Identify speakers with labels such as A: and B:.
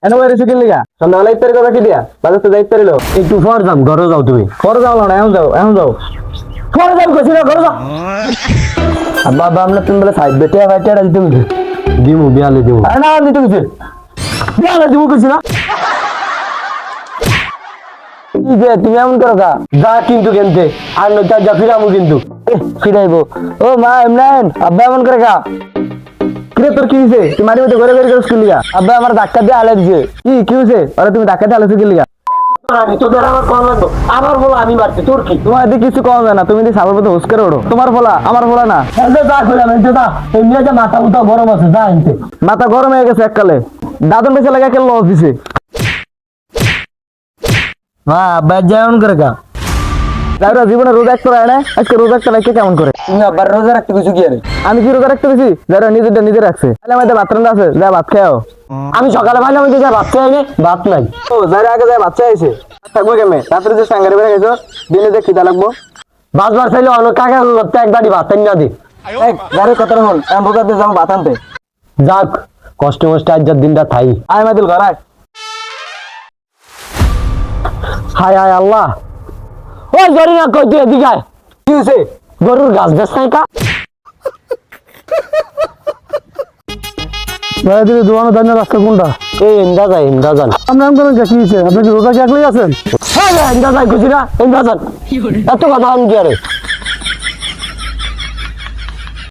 A: এনে বাইরে শিখিন লিগা সন্ধ্যাবেলা ইফতারি করবা কি দিয়া বাজার তো যাইতে পারিল
B: একটু পর যাম, ঘরে যাও তুমি।
A: পরে যাও না এখন যাও পরে যাও কইছি না ঘরে যাও
B: আব্বা আব্বা আমরা তুমি বলে সাইড বেটে বাইটে দিতে মিলে দিমু বিয়ালে দিমু।
A: আরে না দিতে কইছে বিয়ালে দিব কইছি না
B: কি যে তুমি এমন করো কা? যা কিন্তু কেনতে আর নইতা যা ফিরামু কিন্তু ফিরাইবো। ও মা ইমরান, আব্বা এমন করে কা?
A: কিরে তোর কি হইছে তুই মারি মধ্যে ঘরে বের করছিস লিগা
B: আব্বা আমার ধাক্কা দিয়ে আলে দিছে।
A: কি হইছে আরে তুমি ধাক্কা দিয়ে আলোচনা কি লিগা
B: তোদের আমার কম লাগবো, আমার বলো আমি মারছি, তোর কি?
A: তোমার এদিকে কিছু কম যায় না তুমি যদি সাবার মধ্যে হুস্কারে ওঠো তোমার ফলা আমার ফলা না
B: যা করলাম এনতে, যা এমনি যে মাথা মুথা গরম আছে, যা এনতে।
A: মাথা গরম হয়ে গেছে এককালে দাদন বেঁচে লাগে একে লস দিছে
B: মা আব্বা যেমন করে কা?
A: যারা জীবনে রোজা একটা রায় না আজকে রোজা একটা রাখতে কেমন করে
B: তুমি আব্বার রোজা রাখতে কিছু কি আরে?
A: আমি কি রোজা রাখতে বেশি যারা নিজেরটা নিজে রাখছে তাহলে আমাদের বাথরুমটা আছে যা ভাত খাও
B: আমি সকালে ভাবলাম ওই যে যা বাচ্চা আইনে ভাত নাই।
A: ও যারা আগে যায় বাচ্চা আইছে থাকবো কেমনে রাত্রে যে সাঙ্গারে বেড়ে গেছো দিনে যে খিদা লাগবো
B: বাসবার চাইলে অনেক কাকা করতে এক বাড়ি ভাত না দি।
A: গাড়ির কথা হল আমি বোঝা দিয়ে যাবো ভাত আনতে
B: যাক কষ্ট মষ্ট আজ দিনটা থাই।
A: আয় মাদিল ঘর আয়
B: হায় হায় আল্লাহ, ওই জরি না কই তুই এদিকে আয়।
A: কি হয়েছে
B: গরুর গাছ বেশ নাই কা?
A: দিদি দোয়ানো দাঁড়িয়ে রাস্তা কোনটা
B: এই ইন্দা যান
A: আমরা এমন করেন কি হয়েছে আপনি কি রোজা কি একলাই আছেন
B: ইন্দা যাই খুশি না ইন্দা যান এত কথা আমি কি আরে